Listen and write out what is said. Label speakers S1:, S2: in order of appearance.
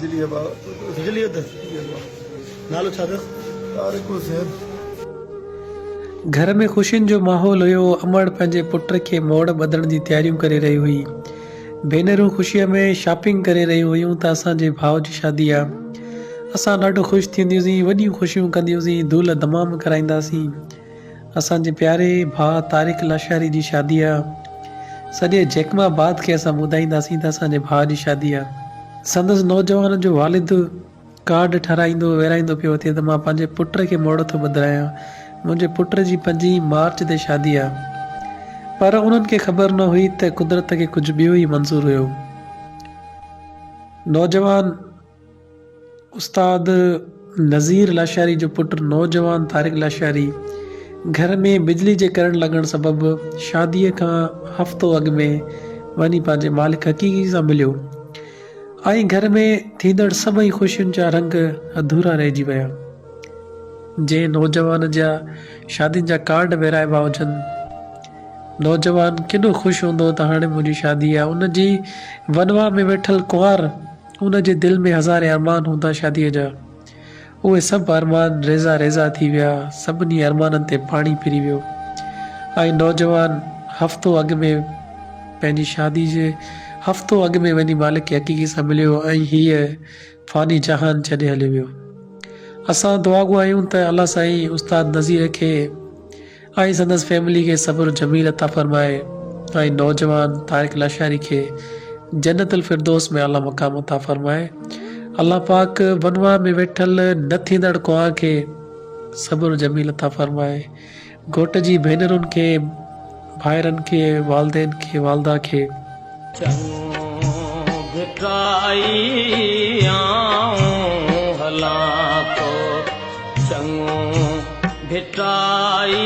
S1: बिजली नालो छा अथसि? तारिक हुसैन।
S2: घर में ख़ुशियुनि जो माहौल हुयो। अमड़ पंहिंजे पुट खे मोड़ ॿधण जी तयारियूं करे रही हुई। भेनरूं ख़ुशीअ में शॉपिंग करे रही हुयूं त असांजे भाउ जी शादी आहे। असां ॾाढो ख़ुशि थींदियूंसीं, वॾियूं ख़ुशियूं कंदियूंसीं, धूल धमाम कराईंदासीं। असांजे प्यारे भाउ तारिक लाशारी जी शादी आहे। सॼे जैकमाबाद खे असां ॿुधाईंदासीं त असांजे भाउ जी शादी आहे। संदसि नौजवान जो वालिद कार्ड ठाराईंदो विराईंदो पियो थिए त मां पंहिंजे पुट खे मोड़ थो ॿधायां, मुंहिंजे पुट जी 5 मार्च ते शादी आहे। पर उन्हनि खे ख़बर न हुई त कुदरत खे कुझु ॿियो ई मंज़ूर हुयो। नौजवान उस्ताद नज़ीर लाशारी जो पुट नौजवान तारिक लाशारी घर में बिजली जे करंट लॻण सबबि शादीअ खां हफ़्तो अॻु में वञी पंहिंजे मालिक हक़ीक़ी सां मिलियो ऐं घर में थींदड़ सभई ख़ुशियुनि जा रंग अधूरा रहिजी विया। जंहिं नौजवान जा शादियुनि जा कार्ड विराइबा हुजनि, नौजवान केॾो ख़ुशि हूंदो त हाणे मुंहिंजी शादी आहे। उनजी वनवा में वेठल कुंवार, उनजे दिलि में हज़ारे अरमान हूंदा शादीअ जा। उहे सभु अरमान रेज़ा रेज़ा थी विया, सभिनी अरमाननि ते पाणी फिरी वियो ऐं नौजवान हफ़्तो अॻु में पंहिंजी शादी जे हफ़्तो अॻु में वञी मालिक हक़ीक़ी सां मिलियो ऐं हीअ फ़ानी जहान छॾे हली वियो। असां दुआ घुरायूं त अल्लाह साईं उस्ताद नज़ीर खे ऐं संदसि फैमिली खे सब्र जमील अता फरमाए ऐं नौजवान तारिक लाशारी खे जन्नतुल फिरदौस में आला मक़ाम अता फरमाए। अल्लाह पाक वनवा में वेठल न थींदड़ कुंवार खे सब्र जमील अता फरमाए। घोट जी भेनरुनि खे, भाइरनि खे, वालदेन खे, वालदा खे
S3: चङो भिटाई